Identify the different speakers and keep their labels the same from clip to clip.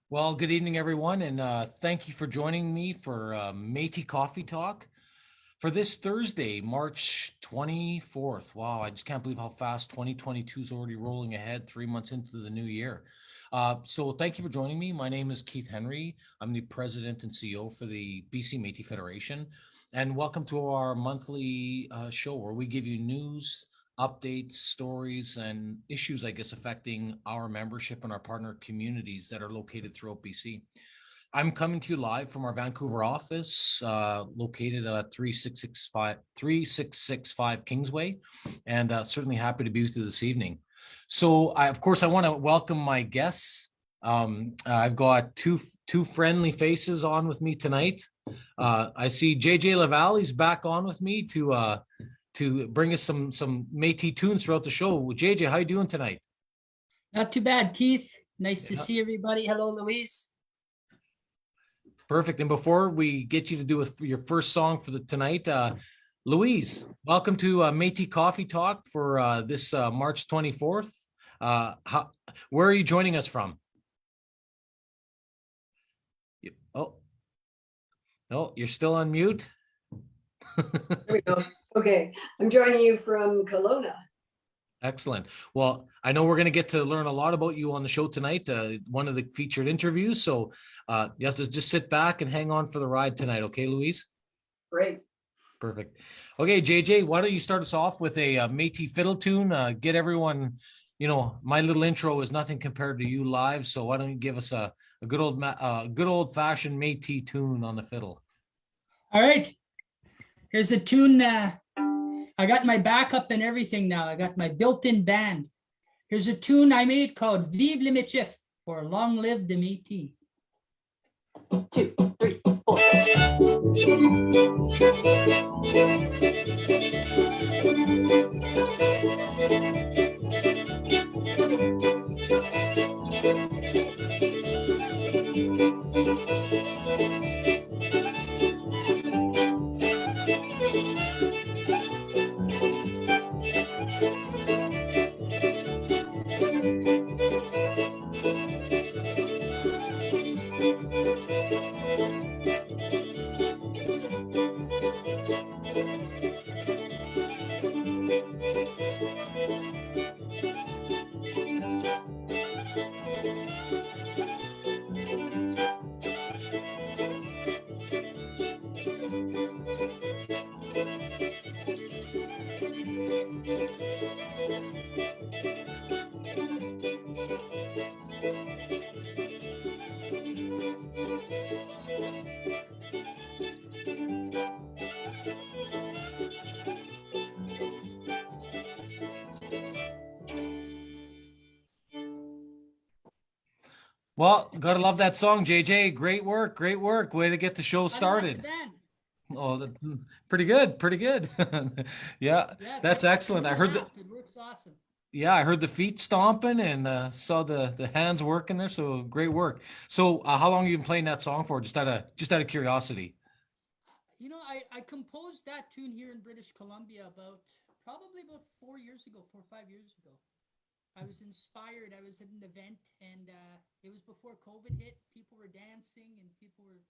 Speaker 1: Well, good evening, everyone, and thank you for joining me for Métis Coffee Talk for this Thursday, March 24th. Wow, I just can't believe how fast 2022 is already rolling ahead, 3 months into the new year. So thank you for joining me. My name is Keith Henry. I'm the president and CEO for the BC Métis Federation. And welcome to our monthly show where we give you news, updates, stories, and issues, I guess, affecting our membership and our partner communities that are located throughout BC. I'm coming to you live from our Vancouver office, located at 3665 Kingsway, and certainly happy to be with you this evening. So, of course, I want to welcome my guests. I've got two friendly faces on with me tonight. I see JJ Lavalley's back on with me to bring us some Métis tunes throughout the show. JJ, how you doing tonight?
Speaker 2: Not too bad, Keith. Nice to
Speaker 1: Yeah.
Speaker 2: see everybody. Hello, Louise.
Speaker 1: Perfect. And before we get you to do your first song for tonight, Louise, welcome to Métis Coffee Talk for this March 24th. Where are you joining us from? Oh, no, you're still on mute.
Speaker 3: There we go. Okay, I'm joining you from Kelowna.
Speaker 1: Excellent. Well, I know we're going to get to learn a lot about you on the show tonight, one of the featured interviews. So you have to just sit back and hang on for the ride tonight. Okay, Louise?
Speaker 3: Great.
Speaker 1: Perfect. Okay, JJ, why don't you start us off with a Métis fiddle tune? Get everyone, my little intro is nothing compared to you live. So why don't you give us a good old fashioned Métis tune on the fiddle?
Speaker 2: All right. Here's a tune. I got my backup and everything now. I got my built-in band. Here's a tune I made called Vive le Métis, or Long Live the Métis.
Speaker 3: 1, 2, 3, 4.
Speaker 1: Well, gotta love that song, JJ. Great work, great work. Way to get the show started. Oh, pretty good, pretty good. Yeah, that's excellent. I heard that.
Speaker 2: It works awesome.
Speaker 1: Yeah, I heard the feet stomping and saw the hands working there. So great work. So how long have you been playing that song for? Just out of curiosity.
Speaker 2: I composed that tune here in British Columbia probably about 4 years ago, 4 or 5 years ago. I was inspired. I was at an event, and it was before COVID hit. People were dancing, and people were,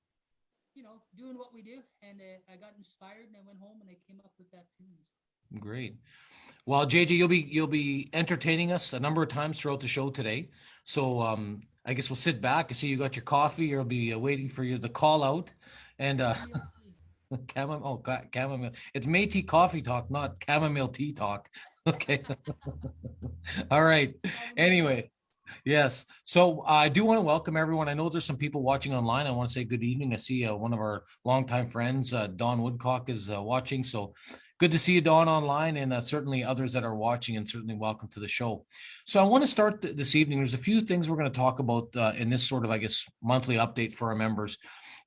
Speaker 2: doing what we do. And I got inspired, and I went home, and I came up with that tune.
Speaker 1: Great. Well, JJ, you'll be entertaining us a number of times throughout the show today. So I guess we'll sit back. I see you got your coffee. You'll be waiting for you the call out, and chamomile. It's Métis Coffee Talk, not chamomile tea talk. Okay. All right. Anyway, yes. So I do want to welcome everyone. I know there's some people watching online. I want to say good evening. I see one of our longtime friends, Don Woodcock, is watching. So good to see you, Don, online, and certainly others that are watching, and certainly welcome to the show. So I want to start this evening. There's a few things we're going to talk about in this sort of, I guess, monthly update for our members.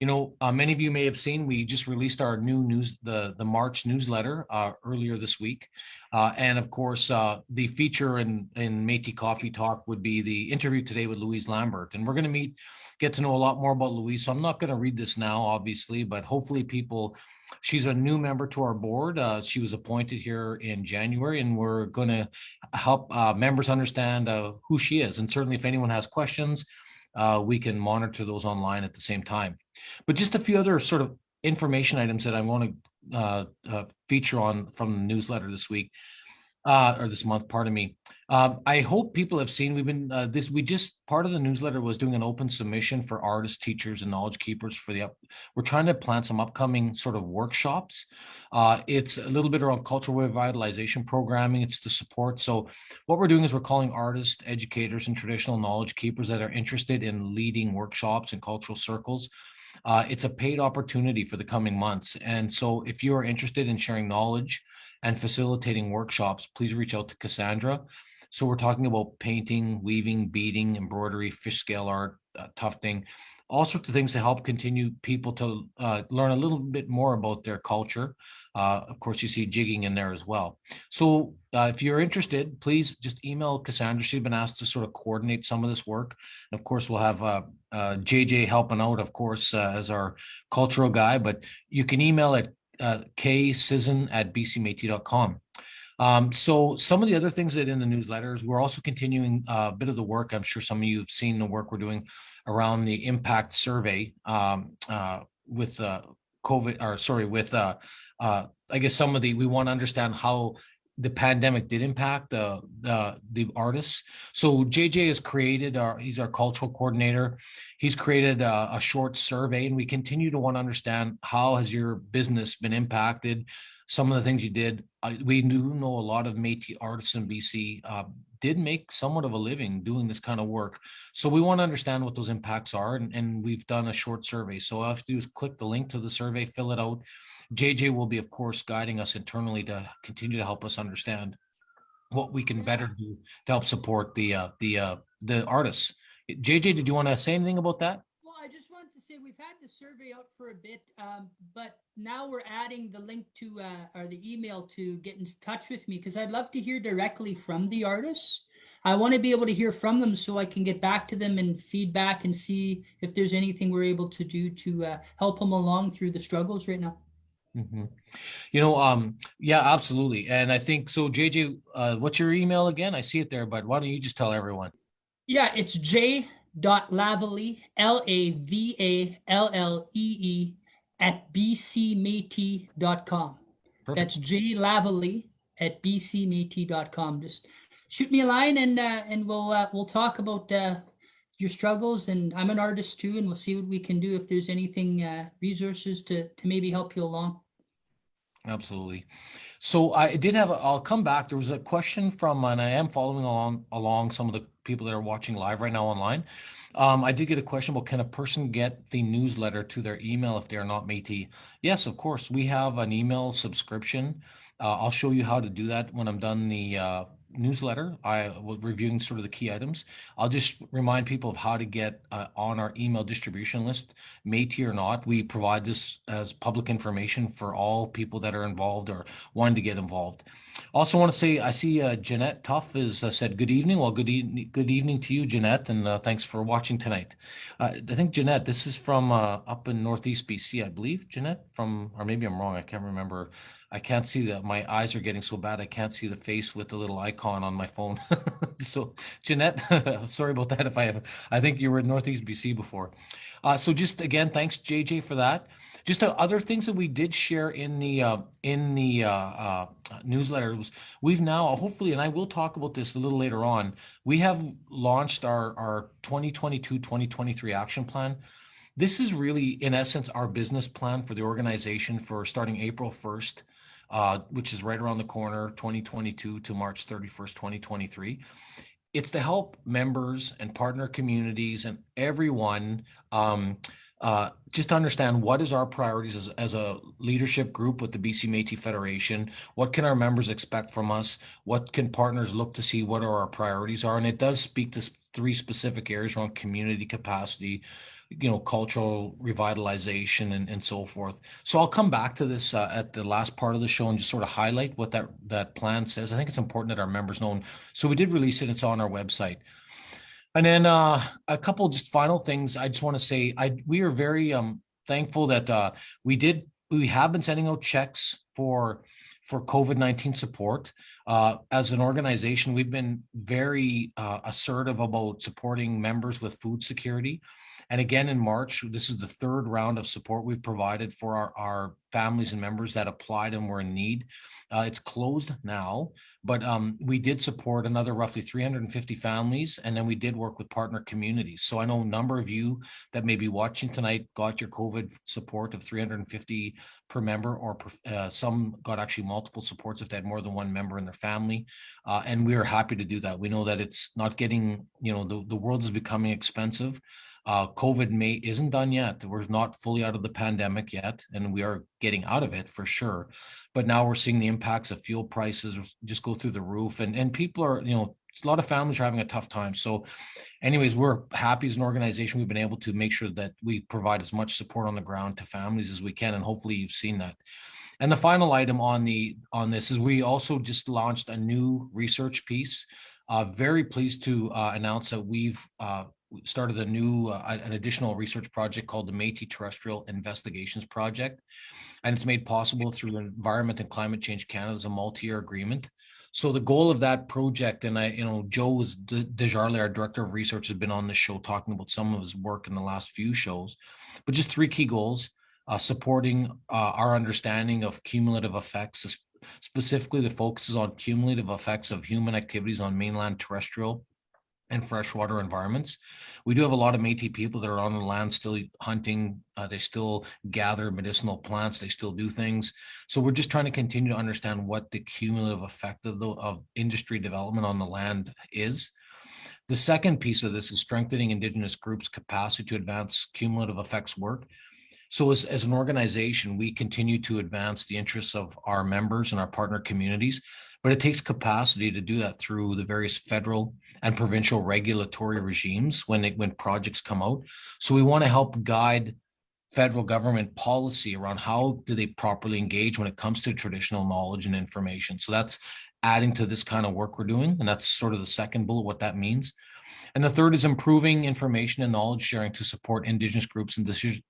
Speaker 1: Many of you may have seen, we just released our new news, the March newsletter earlier this week. And of course, the feature in Métis Coffee Talk would be the interview today with Louise Lambert. And we're going to get to know a lot more about Louise. So I'm not going to read this now, obviously, but hopefully she's a new member to our board. She was appointed here in January, and we're going to help members understand who she is. And certainly if anyone has questions, we can monitor those online at the same time. But just a few other sort of information items that I want to feature on from the newsletter this week. Or this month, pardon me. I hope people have seen, we've been, we just, part of the newsletter was doing an open submission for artists, teachers, and knowledge keepers for we're trying to plan some upcoming sort of workshops. It's a little bit around cultural revitalization programming. It's to support. So what we're doing is we're calling artists, educators, and traditional knowledge keepers that are interested in leading workshops and cultural circles. It's a paid opportunity for the coming months. And so if you are interested in sharing knowledge and facilitating workshops, please reach out to Cassandra. So we're talking about painting, weaving, beading, embroidery, fish scale art, tufting, all sorts of things to help continue people to learn a little bit more about their culture. Of course, you see jigging in there as well. So if you're interested, please just email Cassandra. She's been asked to sort of coordinate some of this work. And of course, we'll have JJ helping out, of course, as our cultural guy, but you can email at ksisson@bcmétis.com. So some of the other things that in the newsletters, we're also continuing a bit of the work. I'm sure some of you have seen the work we're doing around the impact survey with COVID, or sorry, with I guess some of we want to understand how the pandemic did impact the artists. So JJ has created he's our cultural coordinator. He's created a short survey, and we continue to want to understand how has your business been impacted. Some of the things you did. We do know a lot of Métis artists in BC did make somewhat of a living doing this kind of work. So we want to understand what those impacts are, and we've done a short survey. So all I have to do is click the link to the survey, fill it out. JJ will be, of course, guiding us internally to continue to help us understand what we can better do to help support the artists. JJ, did you want to say anything about that?
Speaker 2: Well, I just wanted to say we've had the survey out for a bit, but now we're adding the link to or the email to get in touch with me, because I'd love to hear directly from the artists. I want to be able to hear from them so I can get back to them and feedback and see if there's anything we're able to do to help them along through the struggles right now.
Speaker 1: Mm-hmm. Yeah, absolutely. And I think so. JJ, what's your email again? I see it there, but why don't you just tell everyone?
Speaker 2: Yeah, it's j.lavallee, LAVALLEE @bcmétis.com.
Speaker 1: Perfect.
Speaker 2: That's jlavallee @bcmétis.com. Just shoot me a line, and we'll talk about your struggles. And I'm an artist too, and we'll see what we can do if there's anything resources to maybe help you along.
Speaker 1: Absolutely. So I did have, I'll come back. There was a question from, and I am following along some of the people that are watching live right now online. I did get a question about, can a person get the newsletter to their email if they're not Métis? Yes, of course. We have an email subscription. I'll show you how to do that when I'm done the newsletter. I was reviewing sort of the key items. I'll just remind people of how to get on our email distribution list, Métis or not. We provide this as public information for all people that are involved or wanting to get involved. Also want to say, I see Jeanette Tuff has said good evening. Well, good evening to you, Jeanette, and thanks for watching tonight. I think, Jeanette, this is from up in Northeast BC, I believe, Jeanette, or maybe I'm wrong. I can't remember. I can't see that. My eyes are getting so bad. I can't see the face with the little icon on my phone. So Jeanette, sorry about that. I think you were in Northeast BC before. So just again, thanks JJ for that. Just other things that we did share in the newsletter was, we've now hopefully, and I will talk about this a little later on, we have launched our 2022-2023 action plan. This is really, in essence, our business plan for the organization for starting April 1st, which is right around the corner, 2022 to March 31st, 2023. It's to help members and partner communities and everyone just understand what is our priorities as a leadership group with the BC Métis Federation. What can our members expect from us? What can partners look to see? What our priorities are? And it does speak to 3 specific areas around community capacity, cultural revitalization, and so forth. So I'll come back to this at the last part of the show and just sort of highlight what that plan says. I think it's important that our members know. So we did release it. It's on our website. And then a couple just final things I just want to say. We are very thankful that we have been sending out checks for for COVID-19 support. As an organization, we've been very assertive about supporting members with food security. And again, in March, this is the third round of support we've provided for our families and members that applied and were in need. It's closed now, but we did support another roughly 350 families, and then we did work with partner communities. So I know a number of you that may be watching tonight got your COVID support of 350 per member, or some got actually multiple supports if they had more than one member in their family. And we are happy to do that. We know that it's not getting, the world is becoming expensive. COVID isn't done yet. We're not fully out of the pandemic yet, and we are getting out of it for sure. But now we're seeing the impacts of fuel prices just go through the roof, and people are, a lot of families are having a tough time. So anyways, we're happy as an organization. We've been able to make sure that we provide as much support on the ground to families as we can, and hopefully you've seen that. And the final item on this is we also just launched a new research piece. Very pleased to announce that we've started an additional research project called the Métis Terrestrial Investigations Project. And it's made possible through Environment and Climate Change Canada's a multi-year agreement. So the goal of that project, and Joe Desjardins, our director of research, has been on the show talking about some of his work in the last few shows, but just 3 key goals: supporting our understanding of cumulative effects, specifically the focuses on cumulative effects of human activities on mainland terrestrial and freshwater environments. We do have a lot of Métis people that are on the land still hunting. They still gather medicinal plants. They still do things. So we're just trying to continue to understand what the cumulative effect of industry development on the land is. The second piece of this is strengthening Indigenous groups' capacity to advance cumulative effects work. So as an organization, we continue to advance the interests of our members and our partner communities, but it takes capacity to do that through the various federal and provincial regulatory regimes when projects come out. So we want to help guide federal government policy around how do they properly engage when it comes to traditional knowledge and information. So that's adding to this kind of work we're doing. And that's sort of the second bullet, what that means. And the third is improving information and knowledge sharing to support Indigenous groups in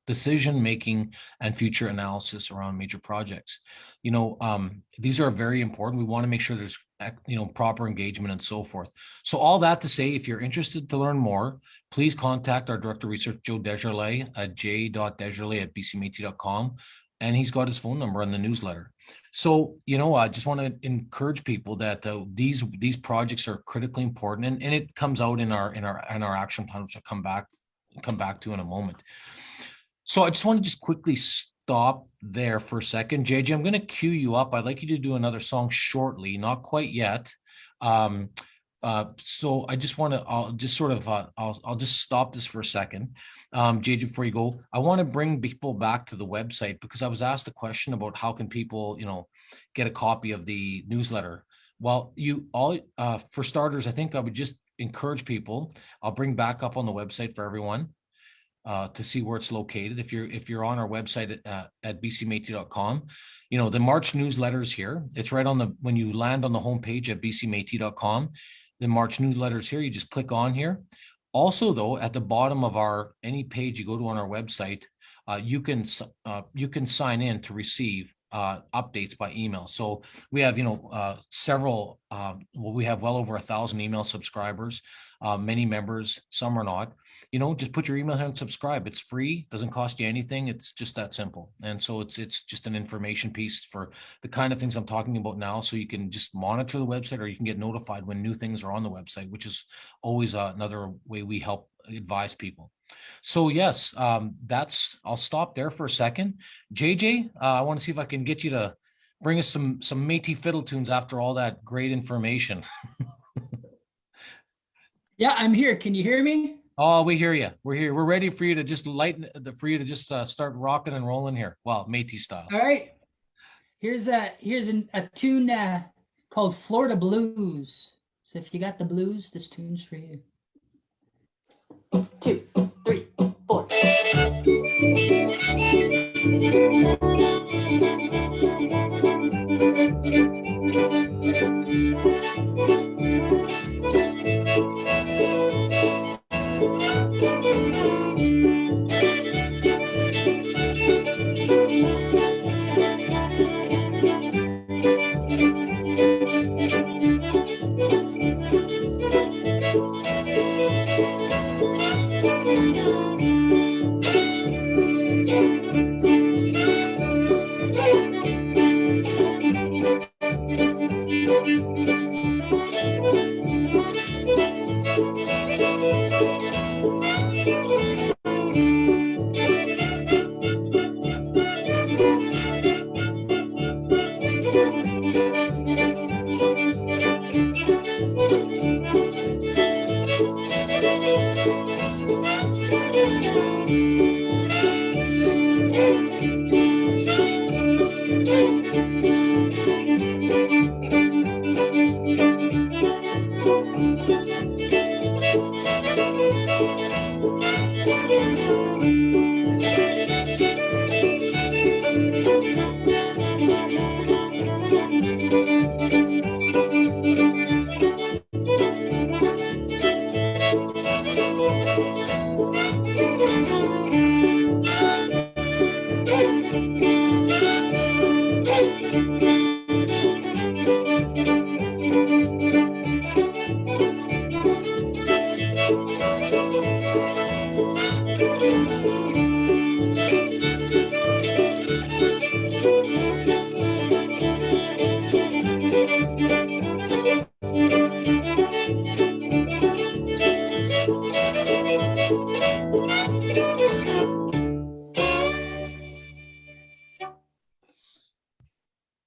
Speaker 1: decision making and future analysis around major projects. These are very important. We want to make sure there's proper engagement and so forth. So all that to say, if you're interested to learn more, please contact our Director of Research, Joe Desjardins, at j.desjardins@bcmétis.com. And he's got his phone number on the newsletter. So, I just want to encourage people that these projects are critically important, and it comes out in our action plan, which I'll come back to in a moment. So I just want to just quickly stop there for a second. JJ, I'm going to cue you up. I'd like you to do another song shortly, not quite yet. So I just want to, I'll just stop this for a second. JJ, before you go, I want to bring people back to the website, because I was asked a question about how can people, get a copy of the newsletter. Well, for starters, I think I would just encourage people. I'll bring back up on the website for everyone to see where it's located. If you're on our website at bcmétis.com, the March newsletter is here. It's right when you land on the homepage at bcmétis.com. The March newsletter is here. You just click on here. Also, though, at the bottom of any page you go to on our website, you can sign in to receive updates by email. So we have several. We have well over 1,000 email subscribers. Many members, some are not. Just put your email here and subscribe. It's free, doesn't cost you anything. It's just that simple. And so it's just an information piece for the kind of things I'm talking about now. So you can just monitor the website, or you can get notified when new things are on the website, which is always another way we help advise people. So yes, I'll stop there for a second. JJ, I want to see if I can get you to bring us some Métis fiddle tunes after all that great information.
Speaker 2: Yeah, I'm here. Can you hear me?
Speaker 1: Oh, we hear you. We're here. We're ready for you to just start rocking and rolling here. Wow, Métis style.
Speaker 2: All right. Here's a tune called Florida Blues. So if you got the blues, this tune's for you. 1, 2, 3, 4.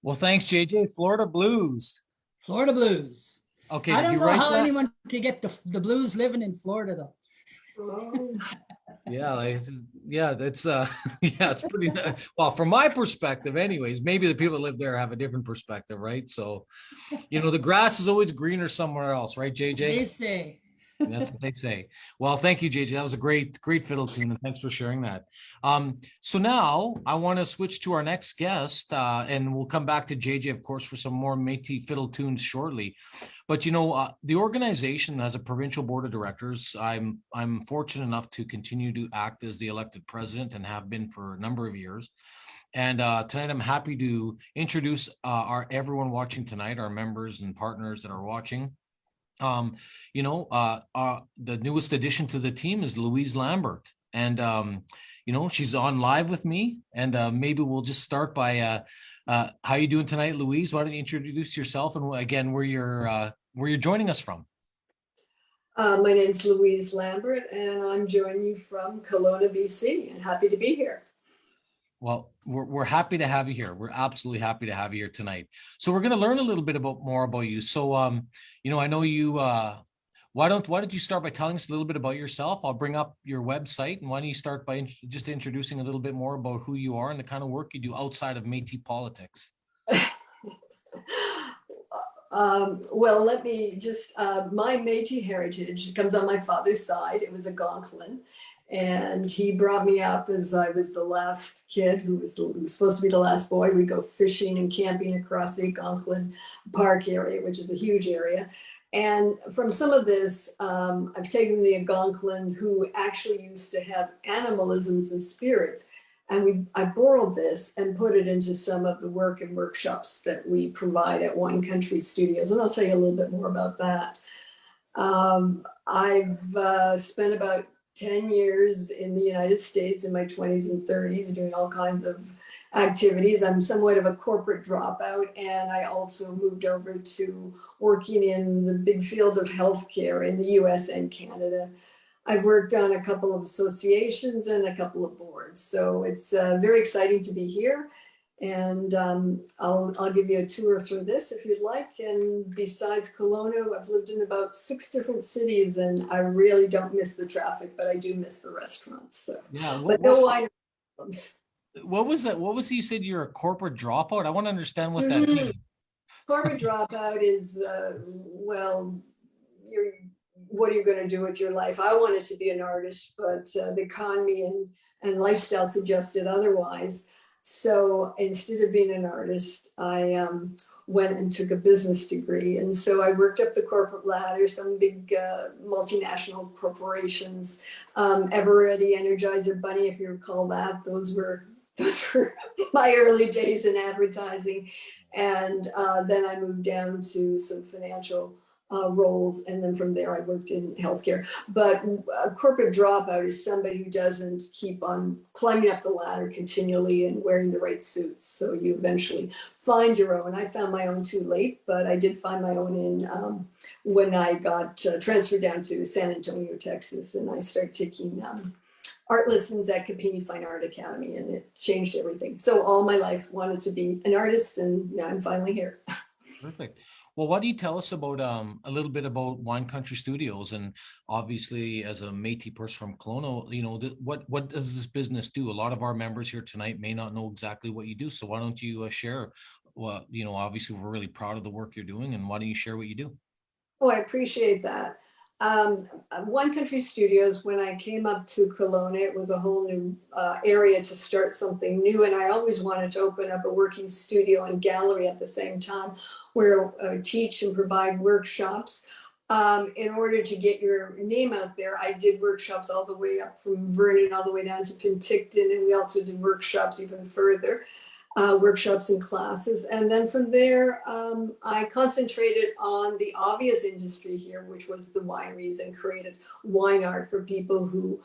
Speaker 1: Well, thanks, JJ. Florida Blues.
Speaker 2: Florida Blues.
Speaker 1: Okay,
Speaker 2: I
Speaker 1: did
Speaker 2: don't
Speaker 1: you
Speaker 2: know
Speaker 1: write
Speaker 2: how
Speaker 1: that?
Speaker 2: anyone could get the blues living in Florida, though.
Speaker 3: Oh,
Speaker 1: Yeah, yeah, that's yeah, it's pretty well from my perspective, anyways. Maybe the people that live there have a different perspective, right? So, the grass is always greener somewhere else, right, JJ?
Speaker 2: They say.
Speaker 1: That's what they say. Well, thank you, JJ. That was a great fiddle tune, and thanks for sharing that. So now I want to switch to our next guest, and we'll come back to JJ, of course, for some more Métis fiddle tunes shortly. But the organization has a provincial board of directors. I'm fortunate enough to continue to act as the elected president and have been for a number of years. And tonight, I'm happy to introduce our everyone watching tonight, our members and partners that are watching. The newest addition to the team is Louise Lambert, and she's on live with me. And maybe we'll just start by how you doing tonight, Louise? Why don't you introduce yourself and again where you're joining us from?
Speaker 3: my name's Louise Lambert, and I'm joining you from Kelowna, BC, and happy to be here.
Speaker 1: Well, we're happy to have you here. We're absolutely happy to have you here tonight. So we're going to learn a little bit more about you. So, I know you. Why don't you start by telling us a little bit about yourself? I'll bring up your website, and why don't you start by just introducing a little bit more about who you are and the kind of work you do outside of Métis politics.
Speaker 3: Well, let me just, my Métis heritage comes on my father's side. It was a Gonklin, and he brought me up as I was the last kid who was supposed to be the last boy. We'd go fishing and camping across the Gonklin Park area, which is a huge area. And from some of this, I've taken the Algonquin, who actually used to have animalisms and spirits, and I borrowed this and put it into some of the work and workshops that we provide at Wine Country Studios. And I'll tell you a little bit more about that. I've spent about 10 years in the United States in my 20s and 30s doing all kinds of activities. I'm somewhat of a corporate dropout, and I also moved over to working in the big field of healthcare in the US and Canada. I've worked on a couple of associations and a couple of boards, so it's very exciting to be here. And I'll give you a tour through this if you'd like. And besides Kelowna, I've lived in about 6 different cities, and I really don't miss the traffic, but I do miss the restaurants. So.
Speaker 1: Yeah.
Speaker 3: But no wine.
Speaker 1: What was that? What was you said? You're a corporate dropout. I want to understand what that means.
Speaker 3: Corporate dropout is, well, what are you going to do with your life? I wanted to be an artist, but the economy and lifestyle suggested otherwise. So instead of being an artist, I went and took a business degree. And so I worked up the corporate ladder, some big multinational corporations, Eveready, Energizer Bunny, if you recall that. Those were my early days in advertising. And then I moved down to some financial roles, and then from there I worked in healthcare. But a corporate dropout is somebody who doesn't keep on climbing up the ladder continually and wearing the right suits. So you eventually find your own. I found my own too late, but I did find my own in when I got transferred down to San Antonio, Texas, and I started taking art lessons at Capini Fine Art Academy, and it changed everything. So all my life wanted to be an artist, and now I'm finally here.
Speaker 1: Perfect. Well, why don't you tell us about a little bit about Wine Country Studios, and obviously as a Métis person from Kelowna, what does this business do? A lot of our members here tonight may not know exactly what you do, so why don't you share? Well, obviously we're really proud of the work you're doing, and why don't you share what you do?
Speaker 3: Oh, I appreciate that. Wine Country Studios, when I came up to Kelowna, it was a whole new area to start something new. And I always wanted to open up a working studio and gallery at the same time where I teach and provide workshops. In order to get your name out there, I did workshops all the way up from Vernon all the way down to Penticton. And we also did workshops even further. Workshops and classes. And then from there, I concentrated on the obvious industry here, which was the wineries, and created wine art for people who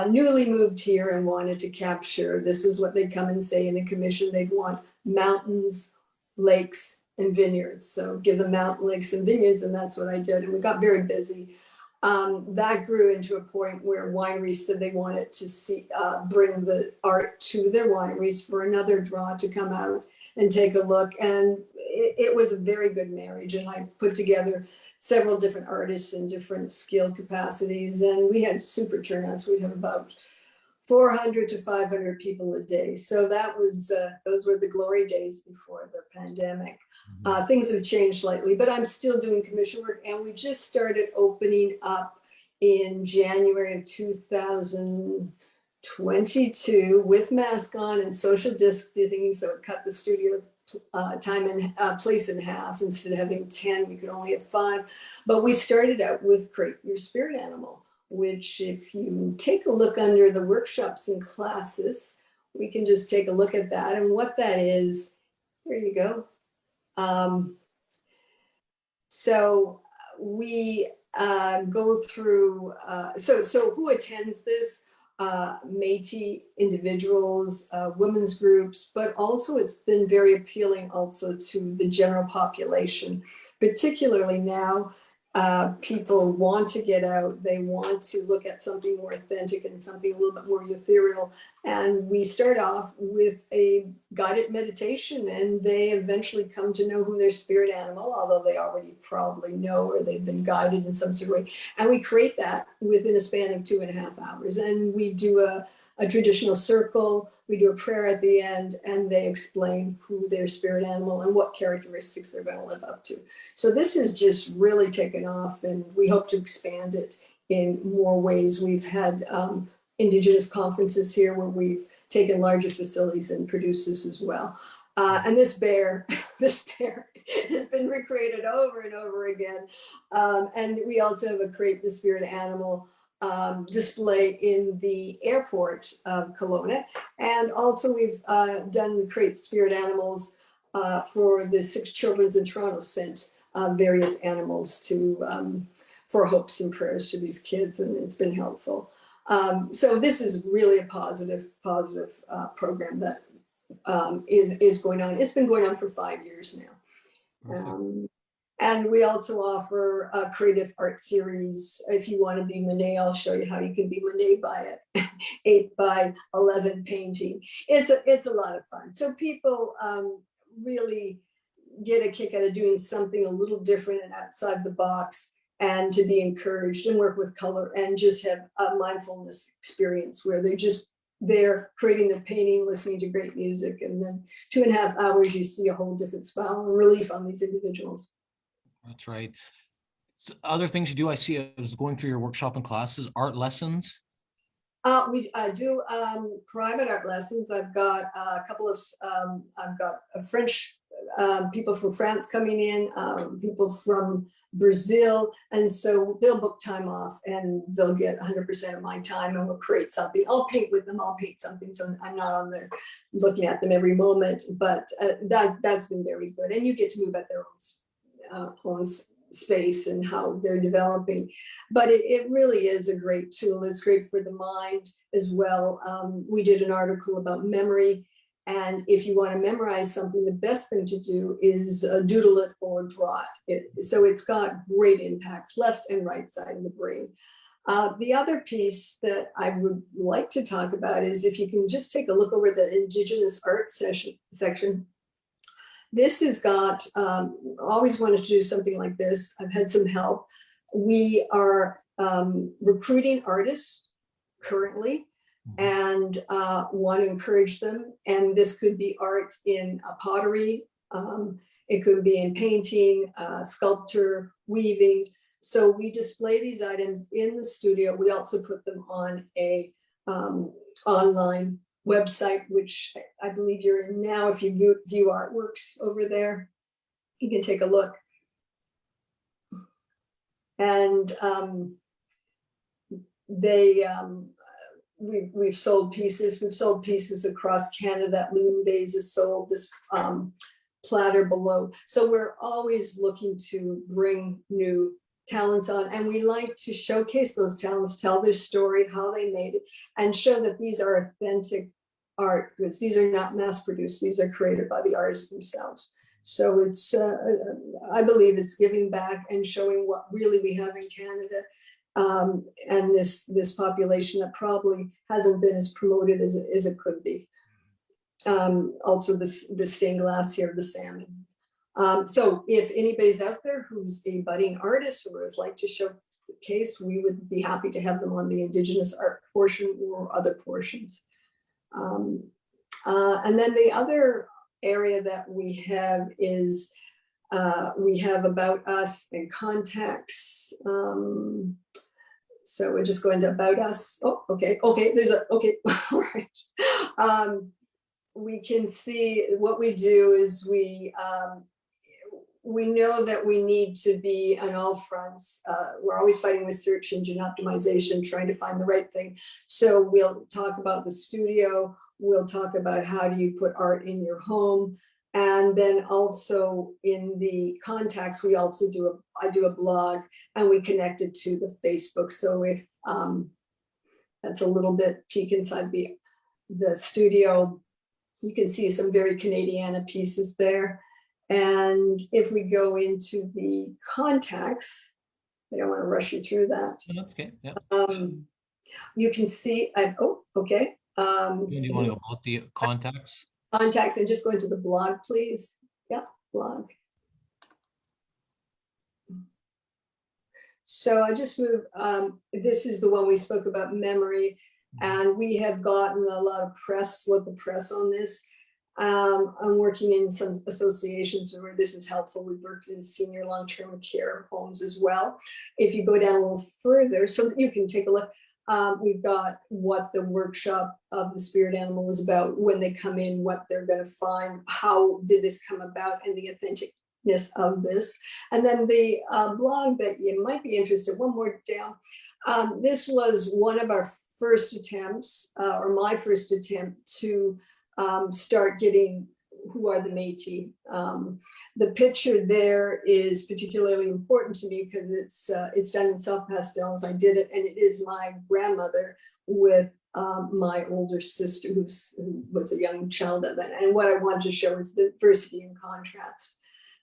Speaker 3: newly moved here and wanted to capture. This is what they'd come and say in a commission. They'd want mountains, lakes, and vineyards. So give them mountain, lakes, and vineyards, and that's what I did. And we got very busy. That grew into a point where wineries said they wanted to bring the art to their wineries for another draw to come out and take a look. And it was a very good marriage. And I put together several different artists in different skill capacities. And we had super turnouts. We'd have about 400 to 500 people a day. So that was, those were the glory days before the pandemic. Things have changed slightly, but I'm still doing commission work. And we just started opening up in January of 2022 with mask on and social distancing. So it cut the studio time and place in half. Instead of having 10, we could only have 5. But we started out with Create Your Spirit Animal, which if you take a look under the workshops and classes, we can just take a look at that. And what that is, here you go. So we go through, so who attends this? Métis individuals, women's groups, but also it's been very appealing also to the general population, particularly now. People want to get out, they want to look at something more authentic and something a little bit more ethereal. And we start off with a guided meditation, and they eventually come to know who their spirit animal, although they already probably know or they've been guided in some sort of way. And we create that within a span of 2.5 hours. And we do a traditional circle, we do a prayer at the end, and they explain who their spirit animal and what characteristics they're going to live up to. So this has just really taken off, and we hope to expand it in more ways. We've had Indigenous conferences here where we've taken larger facilities and produced this as well. And this bear, this bear has been recreated over and over again. And we also have a Create the Spirit Animal display in the airport of Kelowna. And also we've done Create Spirit Animals for the 6 Children's in Toronto, sent various animals to for hopes and prayers to these kids, and it's been helpful. So this is really a positive program that is going on. It's been going on for 5 years now. And we also offer a creative art series. If you want to be Monet, I'll show you how you can be Monet by an 8 by 11 painting. It's a lot of fun. So people really get a kick out of doing something a little different and outside the box, and to be encouraged and work with color and just have a mindfulness experience where they're creating the painting, listening to great music, and then 2.5 hours you see a whole different smile and relief on these individuals.
Speaker 1: That's right. So other things you do, I see, I was going through your workshop and classes, art lessons.
Speaker 3: I do private art lessons. I've got a couple of, I've got a French, people from France coming in, people from Brazil. And so they'll book time off and they'll get 100% of my time, and we'll create something. I'll paint with them, I'll paint something. So I'm not on there looking at them every moment, but that's been very good. And you get to move at their own space and how they're developing. But it really is a great tool. It's great for the mind as well. We did an article about memory. And if you want to memorize something, the best thing to do is doodle it or draw it. So it's got great impacts, left and right side of the brain. The other piece that I would like to talk about is if you can just take a look over the Indigenous art section. This has got, always wanted to do something like this. I've had some help. We are recruiting artists currently and want to encourage them. And this could be art in pottery. It could be in painting, sculpture, weaving. So we display these items in the studio. We also put them on a online website, which I believe you're in now. If you view artworks over there, you can take a look. And we've sold pieces. We've sold pieces across Canada. Loon Bays has sold this platter below. So we're always looking to bring new talents on, and we like to showcase those talents, tell their story, how they made it, and show that these are authentic art goods. These are not mass produced. These are created by the artists themselves. So it's, I believe it's giving back and showing what really we have in Canada, and this population that probably hasn't been as promoted as it could be. Also the stained glass here, the salmon. So if anybody's out there who's a budding artist or would like to show the case, we would be happy to have them on the Indigenous art portion or other portions. And then the other area that we have is we have about us and contacts. So we're just going to about us. Oh, okay. There's a, okay. All right. We can see what we do is we know that we need to be on all fronts. We're always fighting with search engine optimization, trying to find the right thing. So we'll talk about the studio. We'll talk about how do you put art in your home. And then also in the contacts, we also I do a blog and we connect it to the Facebook. So if that's a little bit peek inside the studio, you can see some very Canadiana pieces there. And if we go into the contacts, I don't want to rush you through that.
Speaker 1: Okay. Yeah.
Speaker 3: You can see, oh, okay.
Speaker 1: Do you want to go about the contacts?
Speaker 3: Contacts, and just go into the blog, please. Yeah, blog. So I just moved, this is the one we spoke about, memory, and we have gotten a lot of press, local press on this. I'm working in some associations where this is helpful. We've worked in senior long-term care homes as well. If you go down a little further, so you can take a look, we've got what the workshop of the spirit animal is about, when they come in, what they're going to find, how did this come about, and the authenticness of this. And then the blog that you might be interested, one more down. This was one of our first attempts, or my first attempt to start getting who are the Métis. The picture there is particularly important to me because it's done in soft pastels. I did it, and it is my grandmother with my older sister who was a young child at that. And what I wanted to show is the diversity and contrast.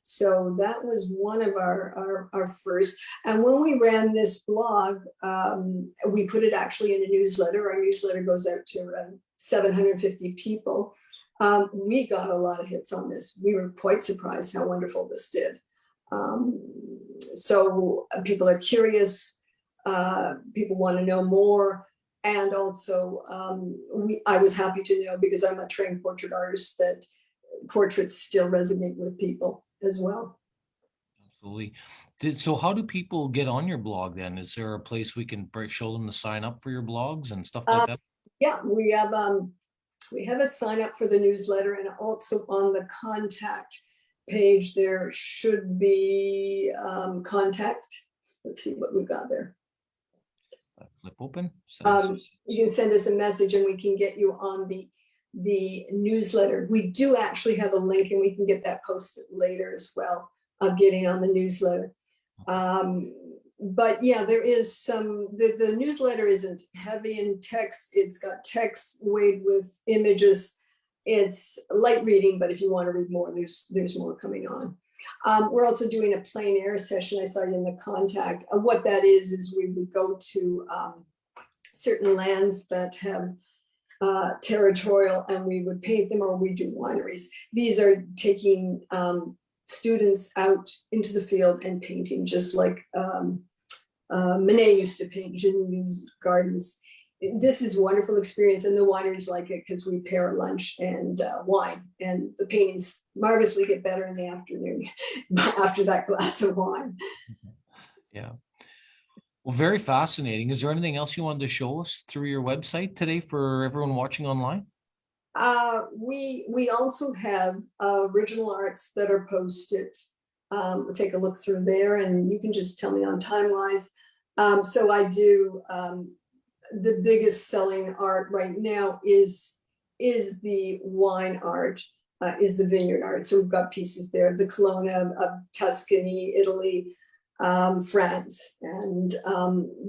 Speaker 3: So that was one of our first. And when we ran this blog, we put it actually in a newsletter. Our newsletter goes out to around 750 people. We got a lot of hits on this. We were quite surprised how wonderful this did. So people are curious. People want to know more. And also, I was happy to know, because I'm a trained portrait artist, that portraits still resonate with people as well.
Speaker 1: Absolutely. So how do people get on your blog then? Is there a place we can show them to sign up for your blogs and stuff like that?
Speaker 3: Yeah, we have a sign up for the newsletter, and also on the contact page there should be contact. Let's see what we've got there.
Speaker 1: Flip open.
Speaker 3: You can send us a message and we can get you on the newsletter. We do actually have a link, and we can get that posted later as well, of getting on the newsletter. But yeah, there is some, the newsletter isn't heavy in text. It's got text weighed with images. It's light reading, but if you want to read more, there's more coming on. We're also doing a plein air session. I saw you in the contact. What that is we would go to certain lands that have territorial, and we would paint them, or we do wineries. These are taking students out into the field and painting, just like Manet used to paint Genevieve's gardens. This is a wonderful experience, and the wineries like it because we pair lunch and wine, and the paintings marvelously get better in the afternoon after that glass of wine.
Speaker 1: Yeah. Well, very fascinating. Is there anything else you wanted to show us through your website today for everyone watching online?
Speaker 3: We also have original arts that are posted. We'll take a look through there, and you can just tell me on time-wise. So I do, the biggest selling art right now is the wine art, is the vineyard art. So we've got pieces there, the Colonna of Tuscany, Italy, France, and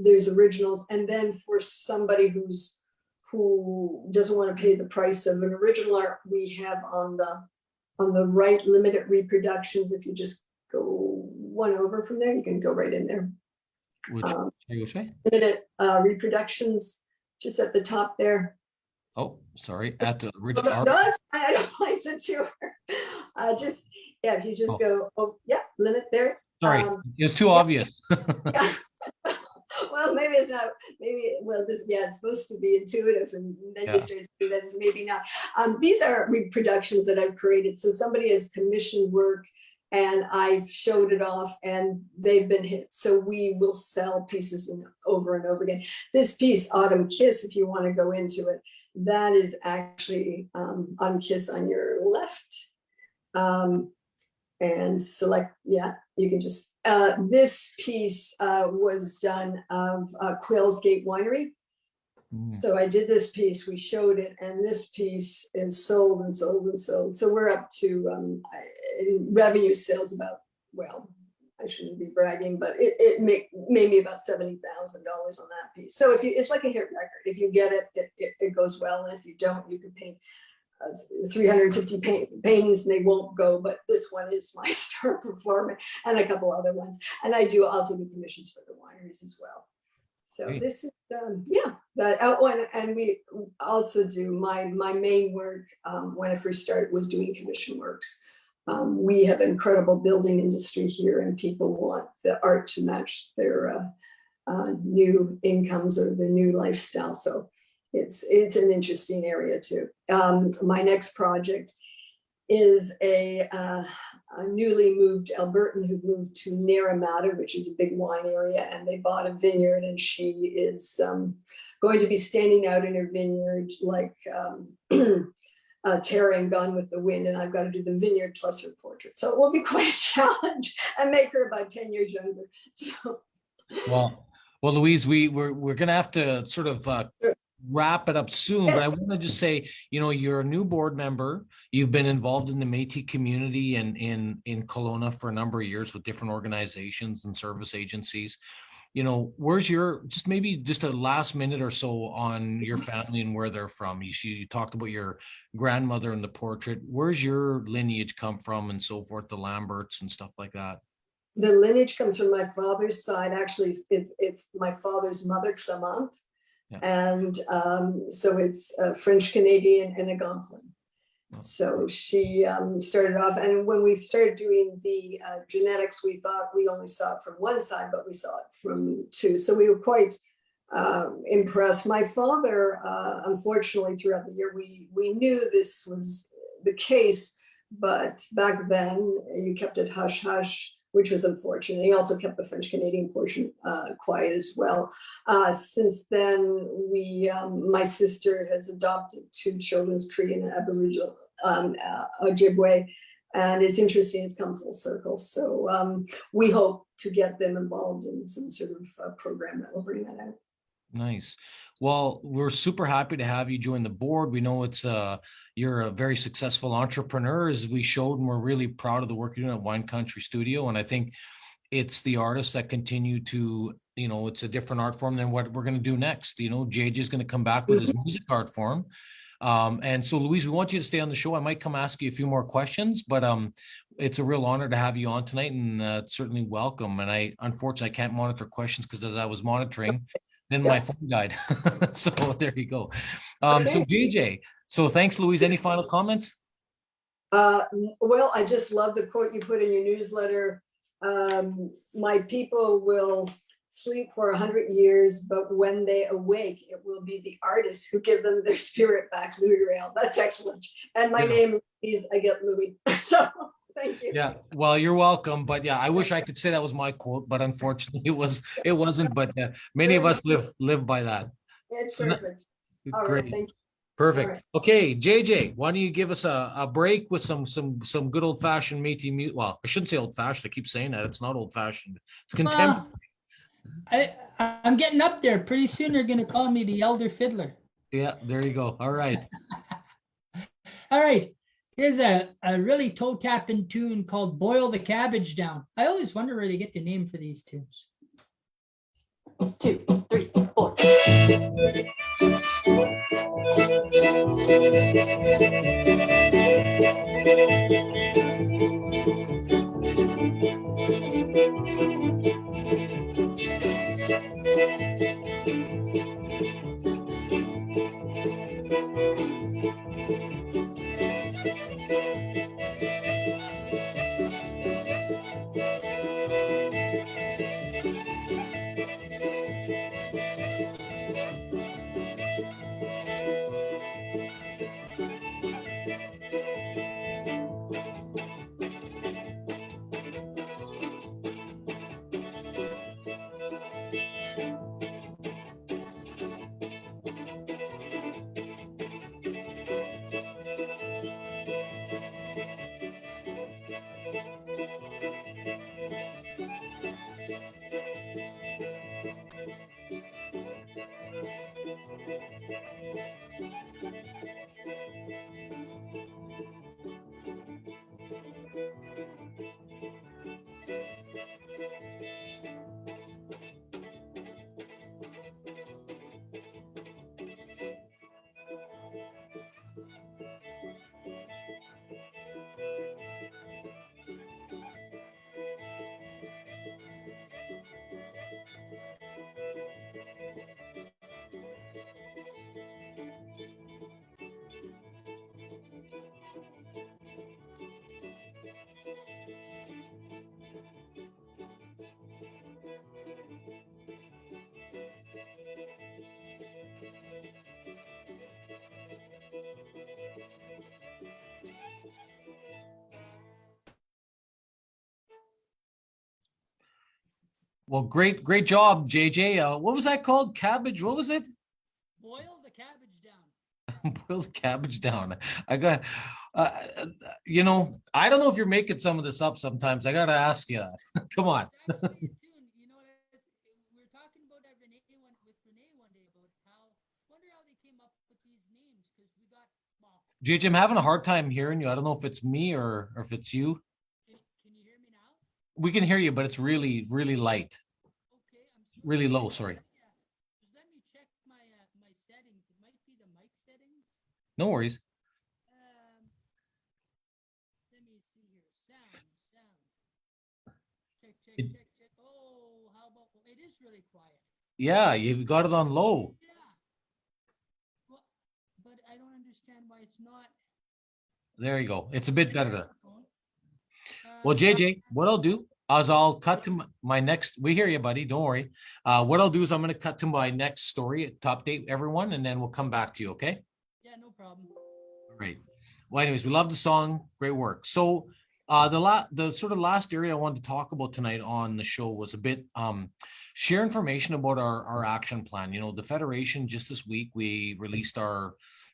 Speaker 3: there's originals. And then for somebody who doesn't want to pay the price of an original art, we have on the right limited reproductions. If you just go one over from there, you can go right in there.
Speaker 1: Which you say?
Speaker 3: Limited reproductions, just at the top there.
Speaker 1: Oh, sorry. At the
Speaker 3: No, that's fine. I don't mind the tour. Just, yeah, if you just go, oh, yeah, limit there.
Speaker 1: Sorry, it was too
Speaker 3: yeah.
Speaker 1: obvious.
Speaker 3: Yeah. Well, maybe it's not, maybe, well, this, yeah, it's supposed to be intuitive, and then you start to see that it's maybe not. These are reproductions that I've created. So somebody has commissioned work and I've showed it off and they've been hits. So we will sell pieces over and over again. This piece, Autumn Kiss, if you want to go into it, that is actually Autumn Kiss on your left. And select, yeah, you can just, this piece was done of Quails Gate Winery. So I did this piece, we showed it, and this piece is sold and sold and sold. So we're up to revenue sales about, well, I shouldn't be bragging, but it made me about $70,000 on that piece. So if you, it's like a hit record. If you get it, it goes well. And if you don't, you can paint 350 paintings and they won't go, but this one is my star performer, and a couple other ones. And I do also do commissions for the wineries as well. So
Speaker 1: Great.
Speaker 3: this is, yeah, that, and we also do my main work when I first started was doing commission works. We have an incredible building industry here, and people want the art to match their new incomes or their new lifestyle. So it's an interesting area too. My next project is a newly moved Albertan who moved to Naramata, which is a big wine area, and they bought a vineyard, and she is going to be standing out in her vineyard like Tara and Gone with the Wind, and I've got to do the vineyard plus her portrait. So it will be quite a challenge and make her about 10 years younger. So.
Speaker 1: Well, Louise, we're gonna have to sort of wrap it up soon, yes. But I want to just say, you're a new board member. You've been involved in the Métis community and in Kelowna for a number of years with different organizations and service agencies. Where's your, just maybe just a last minute or so on your family and where they're from? You talked about your grandmother and the portrait. Where's your lineage come from and so forth, the Lamberts and stuff like that?
Speaker 3: The lineage comes from my father's side. Actually, it's my father's mother, Clément. Yeah. And so it's French Canadian and Algonquin. Oh. So she started off, and when we started doing the genetics, we thought we only saw it from one side, but we saw it from two. So we were quite impressed. My father, unfortunately, throughout the year, we knew this was the case, but back then you kept it hush hush, which was unfortunate. He also kept the French Canadian portion quiet as well. Since then, my sister has adopted two children, Korean and Aboriginal, Ojibwe, and it's interesting, it's come full circle. So we hope to get them involved in some sort of program that will bring that out.
Speaker 1: Nice. Well, we're super happy to have you join the board. We know you're a very successful entrepreneur, as we showed, and we're really proud of the work you're doing at Wine Country Studio. And I think it's the artists that continue to, it's a different art form than what we're going to do next. JJ is going to come back with his music art form. And so, Louise, we want you to stay on the show. I might come ask you a few more questions, but it's a real honor to have you on tonight, and certainly welcome. And unfortunately, I can't monitor questions because as I was monitoring, then my phone died. So there you go. So JJ, so thanks, Louise. Any final comments?
Speaker 3: Well, I just love the quote you put in your newsletter. My people will sleep for 100 years, but when they awake, it will be the artists who give them their spirit back. Louis Rail. That's excellent. And my name is, I get Louis. So thank you.
Speaker 1: Yeah, well, you're welcome. But yeah, I wish I could say that was my quote, but unfortunately it wasn't. But many of us live by that.
Speaker 3: It's perfect. All
Speaker 1: great.
Speaker 3: Right, thank you.
Speaker 1: Perfect.
Speaker 3: Right.
Speaker 1: Okay, JJ, why don't you give us a break with some good old fashioned Métis music? Well, I shouldn't say old fashioned. I keep saying that. It's not old fashioned. It's contemporary.
Speaker 2: I'm getting up there. Pretty soon they're going to call me the elder fiddler.
Speaker 1: Yeah, there you go. All right.
Speaker 2: All right. Here's a really toe-tapping tune called Boil the Cabbage Down. I always wonder where they get the name for these tunes. 1, 2, 3, 4.
Speaker 1: Well, great job, JJ. What was that called? Cabbage? What was it?
Speaker 2: Boil the cabbage down.
Speaker 1: Boil the cabbage down. I got, I don't know if you're making some of this up sometimes. I got to ask you that. Come on.
Speaker 2: It's actually a tune. You know what? We were talking about that Renee with Renee one day about how, wonder how they came up with these names because we got, well,
Speaker 1: JJ, I'm having a hard time hearing you. I don't know if it's me or if it's you.
Speaker 2: can you hear me now?
Speaker 1: We can hear you, but it's really, really light,
Speaker 2: Okay, I'm
Speaker 1: really low. Sorry.
Speaker 2: Yeah. Just let me check my my settings. It might be the mic settings.
Speaker 1: No worries.
Speaker 2: Let me see here. Sound.
Speaker 1: It-
Speaker 2: Check. Oh, how about, it is really quiet.
Speaker 1: Yeah, you've got it on low.
Speaker 2: Yeah. Well, but I don't understand why it's not.
Speaker 1: There you go. It's a bit better.
Speaker 2: Microphone.
Speaker 1: Well,
Speaker 2: Uh,
Speaker 1: JJ, what I'll do is I'll cut to my next. We hear you, buddy. Don't worry. What I'll do is I'm going to cut to my next story to update everyone, and then we'll come back to you. Okay.
Speaker 2: yeah, no problem.
Speaker 1: Great. Well, anyways, we love the song. Great work. So, the sort of last area I wanted to talk about tonight on the show was a bit share information about our action plan. You know, the Federation just this week we released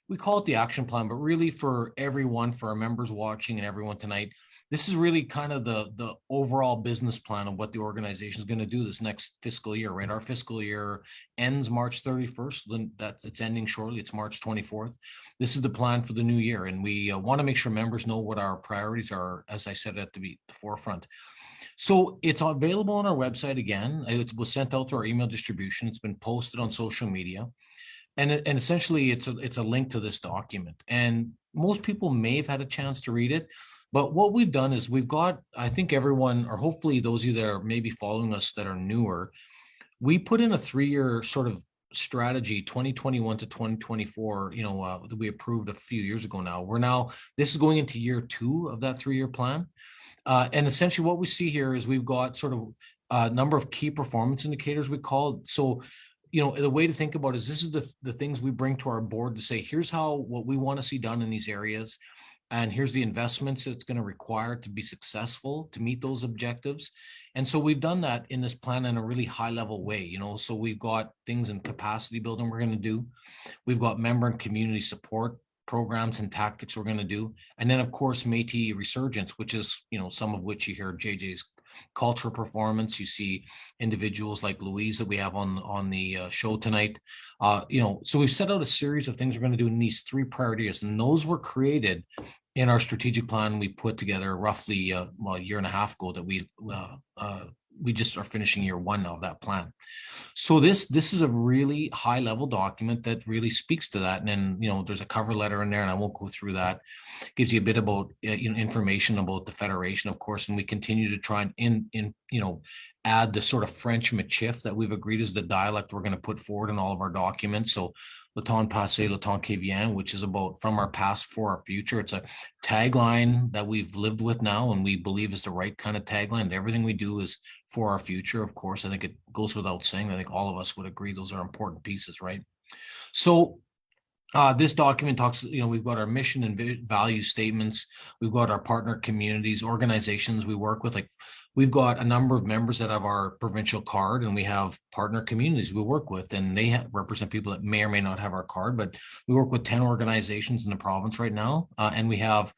Speaker 1: we call it the action plan, but really for everyone, for our members watching and everyone tonight, this is really kind of the overall business plan of what the organization is going to do this next fiscal year, right? Our fiscal year ends March 31st. Then it's ending shortly. It's March 24th. This is the plan for the new year. And we want to make sure members know what our priorities are, as I said at the forefront. So it's available on our website again. It was sent out through our email distribution. It's been posted on social media. And essentially it's a link to this document. And most people may have had a chance to read it. But what we've done is we've got, I think everyone, or hopefully those of you that are maybe following us that are newer, we put in a 3-year sort of strategy, 2021 to 2024, that we approved a few years ago now. This is going into year 2 of that 3-year plan. And essentially what we see here is we've got sort of a number of key performance indicators we call it. So, the way to think about it is this is the things we bring to our board to say, here's what we want to see done in these areas. And here's the investments that it's going to require to be successful to meet those objectives. And so we've done that in this plan in a really high level way, so we've got things in capacity building we're going to do. We've got member and community support programs and tactics we're going to do. And then of course, Métis resurgence, which is, some of which you hear JJ's cultural performance. You see individuals like Louise that we have on the show tonight. So we've set out a series of things we're going to do in these 3 priorities, and those were created in our strategic plan we put together roughly a year and a half ago that we just are finishing year 1 of that plan. So this is a really high level document that really speaks to that. And then, there's a cover letter in there, and I won't go through that. It gives you a bit about, information about the Federation, of course, and we continue to try and add the sort of French Michif that we've agreed is the dialect we're going to put forward in all of our documents. So le temps passé, le temps qui vient, which is about from our past for our future. It's a tagline that we've lived with now and we believe is the right kind of tagline. Everything we do is for our future. Of course, I think it goes without saying. I think all of us would agree those are important pieces, right? So this document talks, we've got our mission and value statements. We've got our partner communities, organizations we work with. Like we've got a number of members that have our provincial card, and we have partner communities we work with, and they represent people that may or may not have our card, but we work with 10 organizations in the province right now. And we have,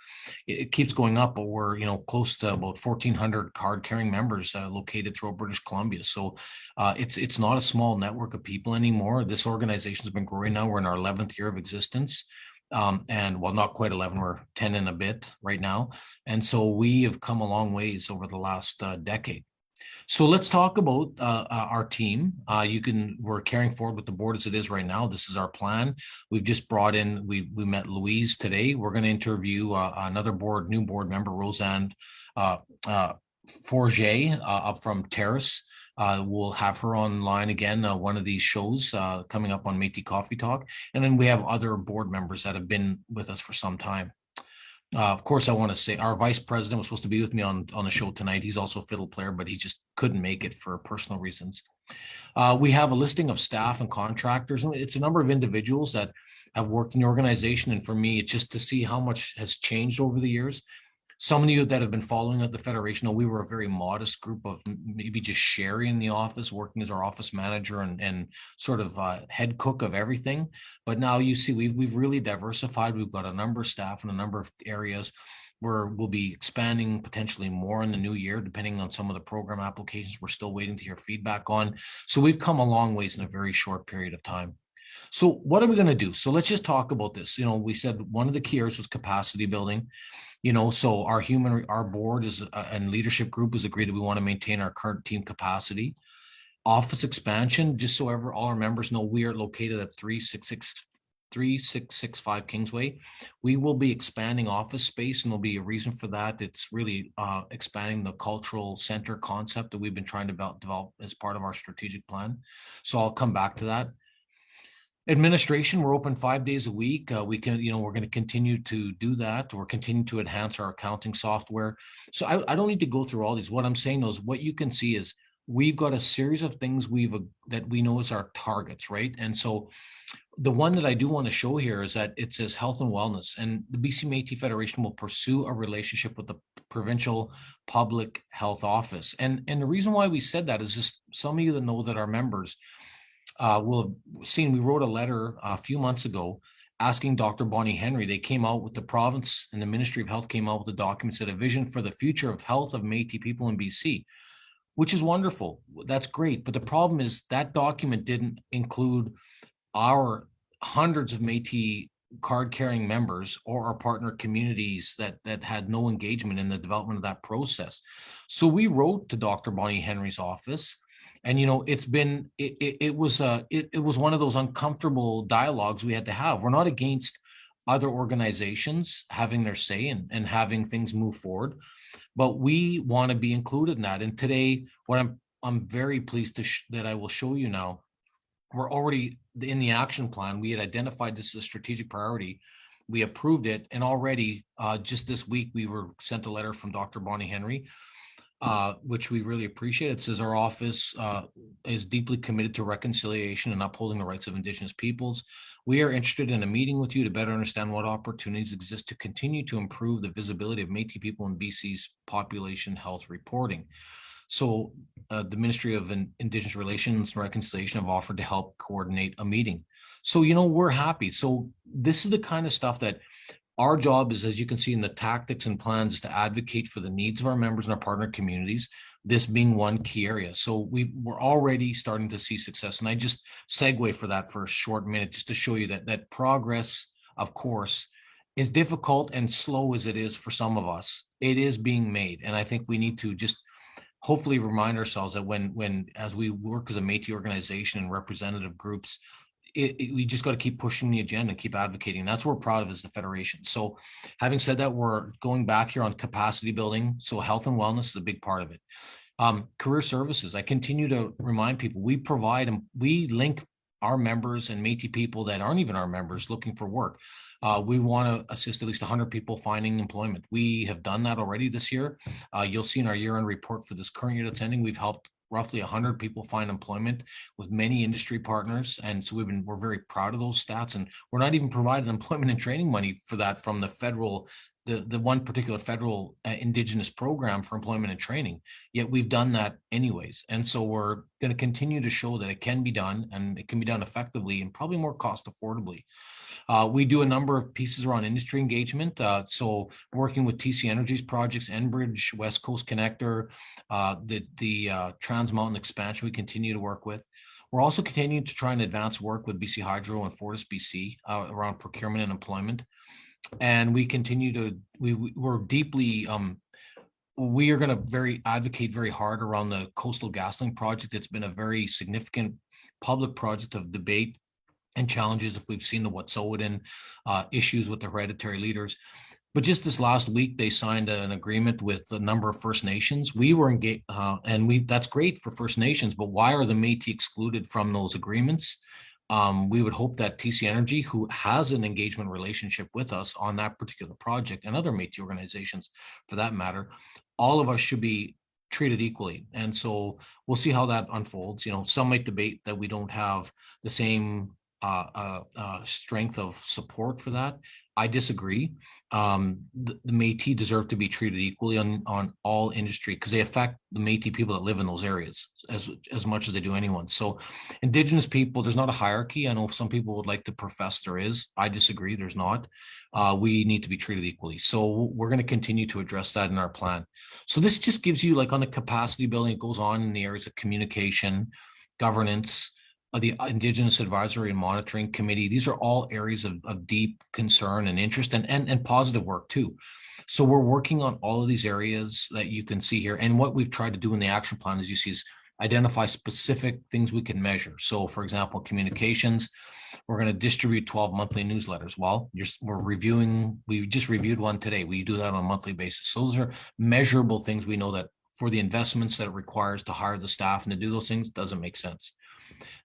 Speaker 1: it keeps going up, but we're, close to about 1,400 card carrying members located throughout British Columbia. So it's not a small network of people anymore. This organization has been growing now. We're in our 11th year of existence. And well, not quite 11, we're 10 and a bit right now. And so we have come a long ways over the last decade. So let's talk about our team. We're carrying forward with the board as it is right now. This is our plan. We've just brought in, we met Louise today. We're going to interview another new board member, Roseanne Forget, up from Terrace. We'll have her online again, one of these shows coming up on Métis Coffee Talk. And then we have other board members that have been with us for some time. Of course, I want to say our vice president was supposed to be with me on the show tonight. He's also a fiddle player, but he just couldn't make it for personal reasons. We have a listing of staff and contractors. It's a number of individuals that have worked in the organization. And for me, it's just to see how much has changed over the years. Some of you that have been following at the Federation know we were a very modest group of maybe just Sherry in the office, working as our office manager and sort of head cook of everything. But now you see we've really diversified. We've got a number of staff in a number of areas where we'll be expanding potentially more in the new year, depending on some of the program applications we're still waiting to hear feedback on. So we've come a long ways in a very short period of time. So what are we going to do? So let's just talk about this. We said one of the key areas was capacity building. So our board and leadership group has agreed that we want to maintain our current team capacity. Office expansion, just so all our members know, we are located at 3665 Kingsway. We will be expanding office space, and there'll be a reason for that. It's really expanding the cultural center concept that we've been trying to develop as part of our strategic plan. So I'll come back to that. Administration, we're open 5 days a week. We're going to continue to do that. We're continuing to enhance our accounting software. So I don't need to go through all these. What I'm saying is what you can see is we've got a series of things that we know is our targets, right? And so the one that I do want to show here is that it says health and wellness, and the BC Métis Federation will pursue a relationship with the provincial public health office. And the reason why we said that is just some of you that know that our members will have seen, we wrote a letter a few months ago asking Dr. Bonnie Henry. They came out with the province and the Ministry of Health came out with the documents that a vision for the future of health of Métis people in BC, which is wonderful. That's great. But the problem is that document didn't include our hundreds of Métis card carrying members or our partner communities that had no engagement in the development of that process. So we wrote to Dr. Bonnie Henry's office. And it was one of those uncomfortable dialogues we had to have. We're not against other organizations having their say and having things move forward, but we want to be included in that. And today, what I'm very pleased that I will show you now, we're already in the action plan. We had identified this as a strategic priority. We approved it, and already just this week we were sent a letter from Dr. Bonnie Henry. Which we really appreciate. It says our office is deeply committed to reconciliation and upholding the rights of Indigenous peoples. We are interested in a meeting with you to better understand what opportunities exist to continue to improve the visibility of Métis people in BC's population health reporting. So the Ministry of Indigenous Relations and Reconciliation have offered to help coordinate a meeting. So, we're happy. So this is the kind of stuff that our job is, as you can see in the tactics and plans, is to advocate for the needs of our members and our partner communities, this being one key area. So we're already starting to see success. And I just segue for that for a short minute, just to show you that progress, of course, is difficult and slow as it is for some of us. It is being made. And I think we need to just hopefully remind ourselves that when as we work as a Métis organization and representative groups, we just got to keep pushing the agenda and keep advocating. That's what we're proud of as the Federation. So having said that, we're going back here on capacity building. So health and wellness is a big part of it. Career services. I continue to remind people we provide and we link our members and Métis people that aren't even our members looking for work. We want to assist at least 100 people finding employment. We have done that already this year. You'll see in our year-end report for this current year that's ending, we've helped roughly 100 people find employment with many industry partners. And so we're very proud of those stats. And we're not even providing employment and training money for that from the federal, the one particular federal Indigenous program for employment and training. Yet we've done that anyways. And so we're going to continue to show that it can be done, and it can be done effectively and probably more cost affordably. We do a number of pieces around industry engagement. So working with TC Energy's projects, Enbridge, West Coast Connector, the Trans Mountain expansion we continue to work with. We're also continuing to try and advance work with BC Hydro and Fortis BC around procurement and employment. And we continue to, we're deeply, we are going to advocate very hard around the Coastal GasLink project. It's been a very significant public project of debate and challenges if we've seen the Wet'suwet'en issues with the hereditary leaders. But just this last week, they signed an agreement with a number of First Nations. We were engaged, and that's great for First Nations, but why are the Métis excluded from those agreements? We would hope that TC Energy, who has an engagement relationship with us on that particular project, and other Métis organizations for that matter, all of us should be treated equally. And so we'll see how that unfolds. You know, some might debate that we don't have the same strength of support for that. I disagree. The Métis deserve to be treated equally on all industry, because they affect the Métis people that live in those areas as much as they do anyone. So Indigenous people, there's not a hierarchy. I know some people would like to profess there is. I disagree, there's not. We need to be treated equally. So we're going to continue to address that in our plan. So this just gives you, like, on the capacity building, it goes on in the areas of communication, governance, the Indigenous Advisory and Monitoring Committee. These are all areas of deep concern and interest, and positive work too. So we're working on all of these areas that you can see here. And what we've tried to do in the action plan, as you see, is identify specific things we can measure. So for example, communications, we're going to distribute 12 monthly newsletters. Well, we just reviewed one today. We do that on a monthly basis. So those are measurable things. We know that for the investments that it requires to hire the staff and to do those things, doesn't make sense.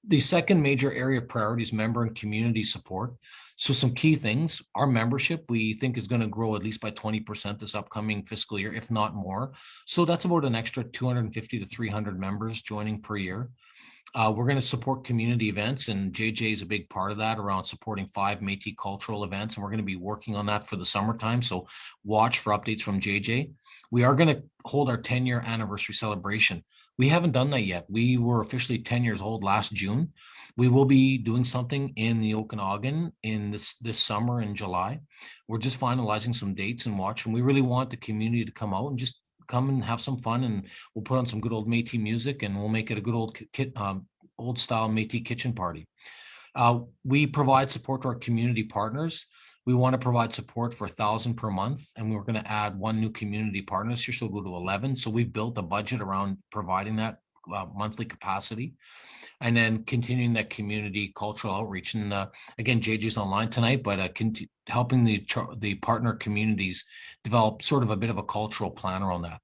Speaker 1: The second major area of priority is member and community support. So some key things, our membership, we think, is going to grow at least by 20% this upcoming fiscal year, if not more. So that's about an extra 250 to 300 members joining per year. We're going to support community events, and JJ is a big part of that, around supporting 5 Métis cultural events. And we're going to be working on that for the summertime. So watch for updates from JJ. We are going to hold our 10-year anniversary celebration. We haven't done that yet. We were officially 10 years old last June. We will be doing something in the Okanagan in this summer in July. We're just finalizing some dates and watch, and we really want the community to come out and just come and have some fun, and we'll put on some good old Métis music, and we'll make it a good old style Métis kitchen party. We provide support to our community partners. We want to provide support for $1,000 per month, and we're going to add 1 new community partner this year, so we'll go to 11. So we've built a budget around providing that monthly capacity, and then continuing that community cultural outreach. And again, JJ's online tonight, but helping the partner communities develop sort of a bit of a cultural plan around that.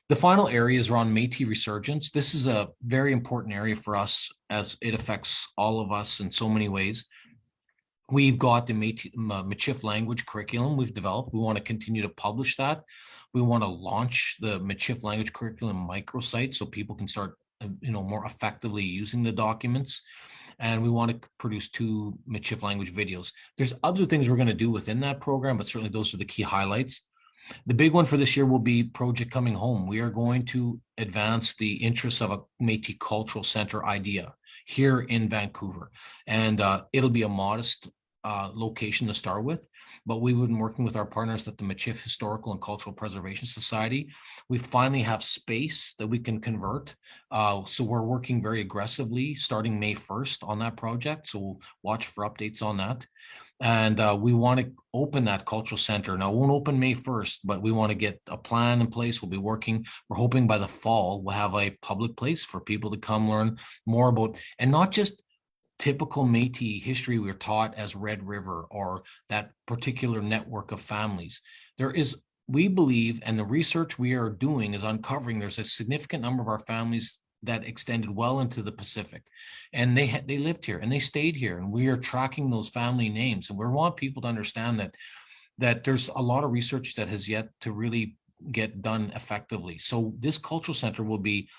Speaker 1: The final area is around Métis resurgence. This is a very important area for us, as it affects all of us in so many ways. We've got the Michif language curriculum we've developed. We want to continue to publish that. We want to launch the Michif language curriculum microsite so people can start, more effectively using the documents. And we want to produce 2 Michif language videos. There's other things we're going to do within that program, but certainly those are the key highlights. The big one for this year will be Project Coming Home. We are going to advance the interests of a Métis Cultural Center idea here in Vancouver. And it'll be a modest location to start with, but we've been working with our partners at the Michif Historical and Cultural Preservation Society. We finally have space that we can convert. So we're working very aggressively starting May 1st on that project. So we'll watch for updates on that. And we want to open that cultural center. Now, it won't open May 1st, but we want to get a plan in place. We'll be working. We're hoping by the fall, we'll have a public place for people to come learn more about, and not just typical Métis history we're taught as Red River or that particular network of families. There is we believe, and the research we are doing is uncovering there's a significant number of our families that extended well into the Pacific, and they lived here and they stayed here, and we are tracking those family names, and we want people to understand that there's a lot of research that has yet to really get done effectively. So this cultural center will be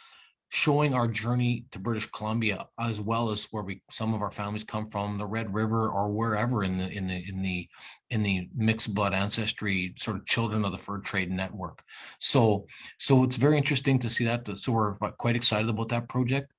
Speaker 1: showing our journey to British Columbia, as well as where some of our families come from, the Red River or wherever in the mixed blood ancestry sort of children of the fur trade network. So it's very interesting to see that. So we're quite excited about that project.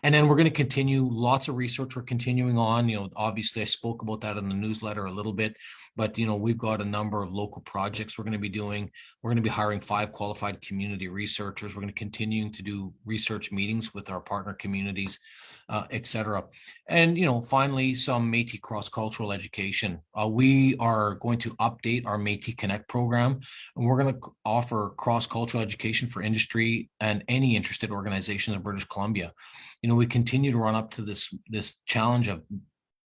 Speaker 1: And then we're going to continue lots of research. We're continuing on, obviously I spoke about that in the newsletter a little bit, but, we've got a number of local projects we're going to be doing. We're going to be hiring 5 qualified community researchers. We're going to continue to do research meetings with our partner communities, et cetera. And, finally, some Métis cross-cultural education. We are going to update our Métis Connect program, and we're going to offer cross-cultural education for industry and any interested organizations in British Columbia. We continue to run up to this challenge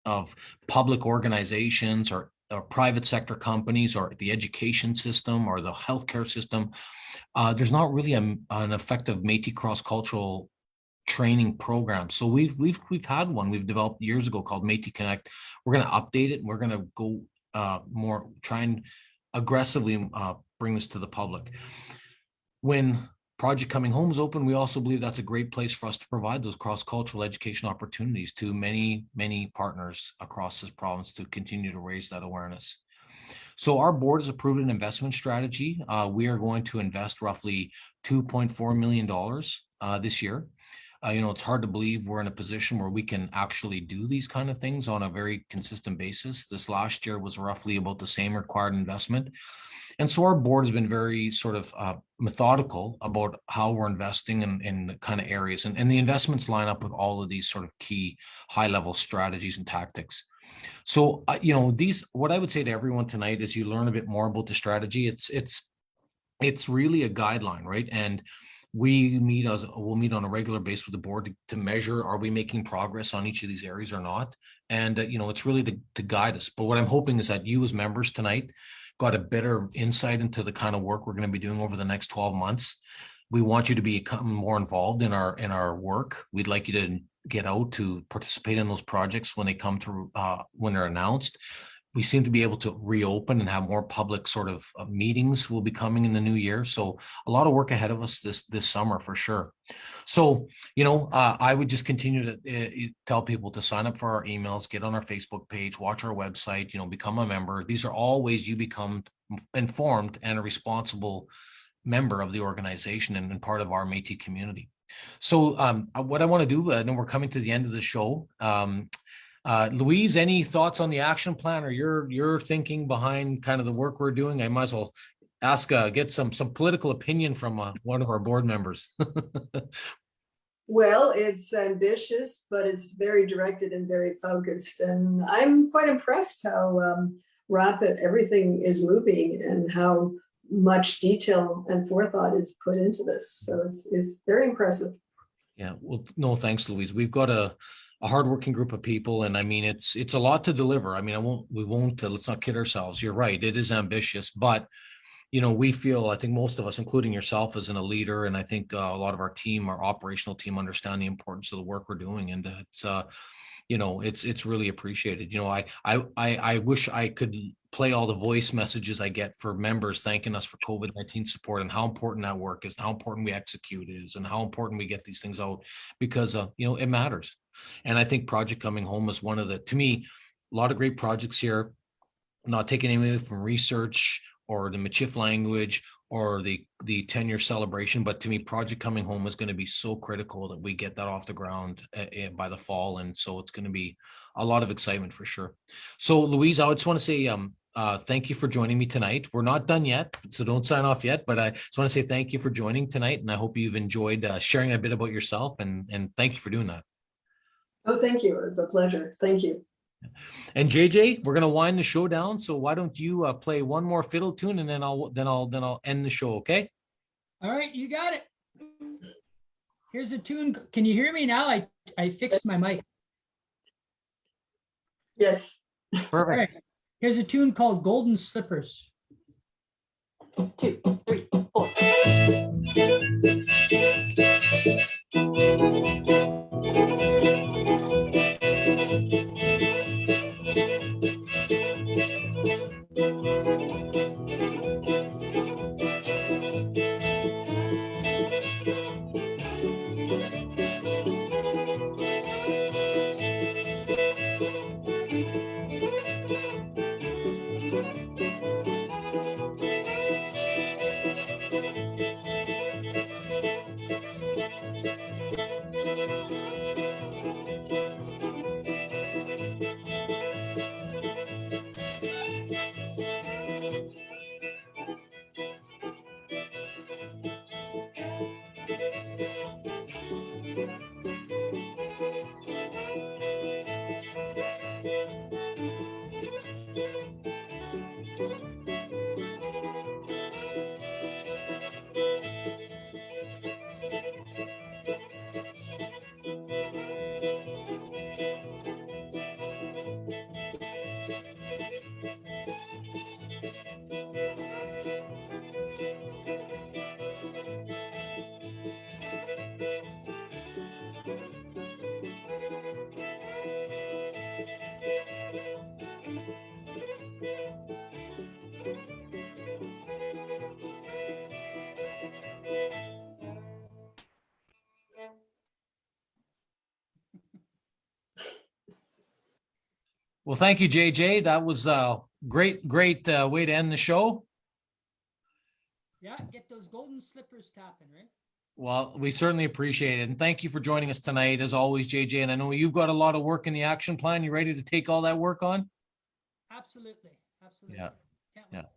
Speaker 1: of public organizations or private sector companies or the education system or the healthcare system. There's not really an effective Métis cross-cultural training program. So we've had one we've developed years ago called Métis Connect. We're going to update it, and we're going to go try and aggressively bring this to the public. When Project Coming Home is open, we also believe that's a great place for us to provide those cross-cultural education opportunities to many, many partners across this province to continue to raise that awareness. So our board has approved an investment strategy. We are going to invest roughly $2.4 million this year. It's hard to believe we're in a position where we can actually do these kind of things on a very consistent basis. This last year was roughly about the same required investment. And so our board has been very sort of methodical about how we're investing in the kind of areas, and the investments line up with all of these sort of key high-level strategies and tactics. So, what I would say to everyone tonight is you learn a bit more about the strategy. It's really a guideline, right? And we'll meet on a regular basis with the board to measure, are we making progress on each of these areas or not? And, it's really to guide us. But what I'm hoping is that you as members tonight got a better insight into the kind of work we're going to be doing over the next 12 months. We want you to become more involved in our work. We'd like you to get out to participate in those projects when they come to when they're announced. We seem to be able to reopen and have more public sort of meetings will be coming in the new year. So a lot of work ahead of us this summer for sure. So, I would just continue to tell people to sign up for our emails, get on our Facebook page, watch our website, become a member. These are all ways you become informed and a responsible member of the organization and part of our Métis community. So what I want to do, I know we're coming to the end of the show. Louise, any thoughts on the action plan or your thinking behind kind of the work we're doing? I might as well ask, get some political opinion from one of our board members.
Speaker 3: Well, it's ambitious, but it's very directed and very focused. And I'm quite impressed how rapid everything is moving and how much detail and forethought is put into this. So it's very impressive.
Speaker 1: Yeah, well, no, thanks, Louise. We've got a hardworking group of people, and I mean, it's a lot to deliver. I mean, we won't, let's not kid ourselves. You're right, it is ambitious, but we feel, I think most of us, including yourself as a leader, and I think a lot of our team, our operational team, understand the importance of the work we're doing, and it's really appreciated. I wish I could play all the voice messages I get for members thanking us for COVID-19 support and how important that work is, and how important we execute is, and how important we get these things out, because it matters. And I think Project Coming Home is one of to me, a lot of great projects here, not taking anything from research or the Michif language or the 10-year celebration, but to me, Project Coming Home is going to be so critical that we get that off the ground by the fall. And so it's going to be a lot of excitement for sure. So Louise, I just want to say thank you for joining me tonight. We're not done yet, so don't sign off yet, but I just want to say thank you for joining tonight, and I hope you've enjoyed sharing a bit about yourself, and thank you for doing that.
Speaker 3: Oh, thank you. It was a pleasure. Thank you.
Speaker 1: And JJ, we're gonna wind the show down. So why don't you play one more fiddle tune, and then I'll end the show. Okay.
Speaker 2: All right, you got it. Here's a tune. Can you hear me now? I fixed my mic.
Speaker 3: Yes.
Speaker 1: Perfect.
Speaker 2: All right. Here's a tune called Golden Slippers.
Speaker 4: 2, 3, 4.
Speaker 1: Well, thank you, JJ. That was a great way to end the show.
Speaker 2: Yeah, get those golden slippers tapping, right?
Speaker 1: Well, we certainly appreciate it. And thank you for joining us tonight, as always, JJ. And I know you've got a lot of work in the action plan. You ready to take all that work on?
Speaker 2: Absolutely. Absolutely.
Speaker 1: Yeah.
Speaker 2: Can't
Speaker 1: Yeah.
Speaker 2: wait.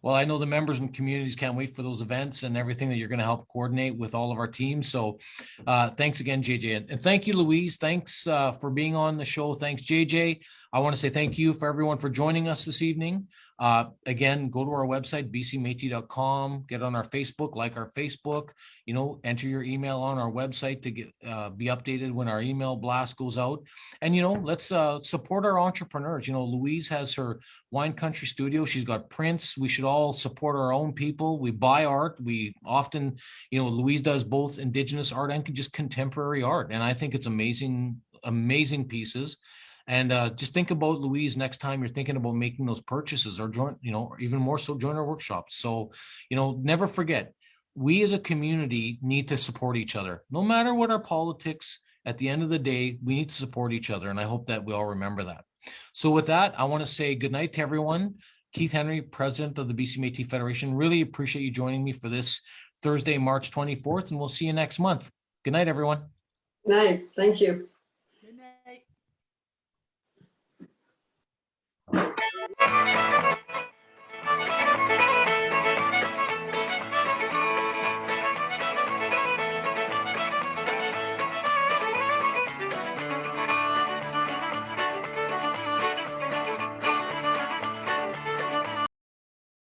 Speaker 1: Well, I know the members and communities can't wait for those events and everything that you're going to help coordinate with all of our teams. So thanks again, JJ. And thank you, Louise. Thanks for being on the show. Thanks, JJ. I want to say thank you for everyone for joining us this evening. Again, go to our website, bcmétis.com, get on our Facebook, like our Facebook, enter your email on our website to get be updated when our email blast goes out. And, let's support our entrepreneurs. Louise has her Wine Country Studio. She's got prints. We should all support our own people. We buy art. We often, Louise does both Indigenous art and just contemporary art. And I think it's amazing, amazing pieces. And just think about Louise next time you're thinking about making those purchases, or join, or even more so join our workshops. So, never forget, we as a community need to support each other. No matter what our politics, at the end of the day, we need to support each other. And I hope that we all remember that. So with that, I want to say good night to everyone. Keith Henry, president of the BC Métis Federation. Really appreciate you joining me for this Thursday, March 24th, and we'll see you next month. Good night, everyone.
Speaker 3: Night. Thank you.
Speaker 2: Good night.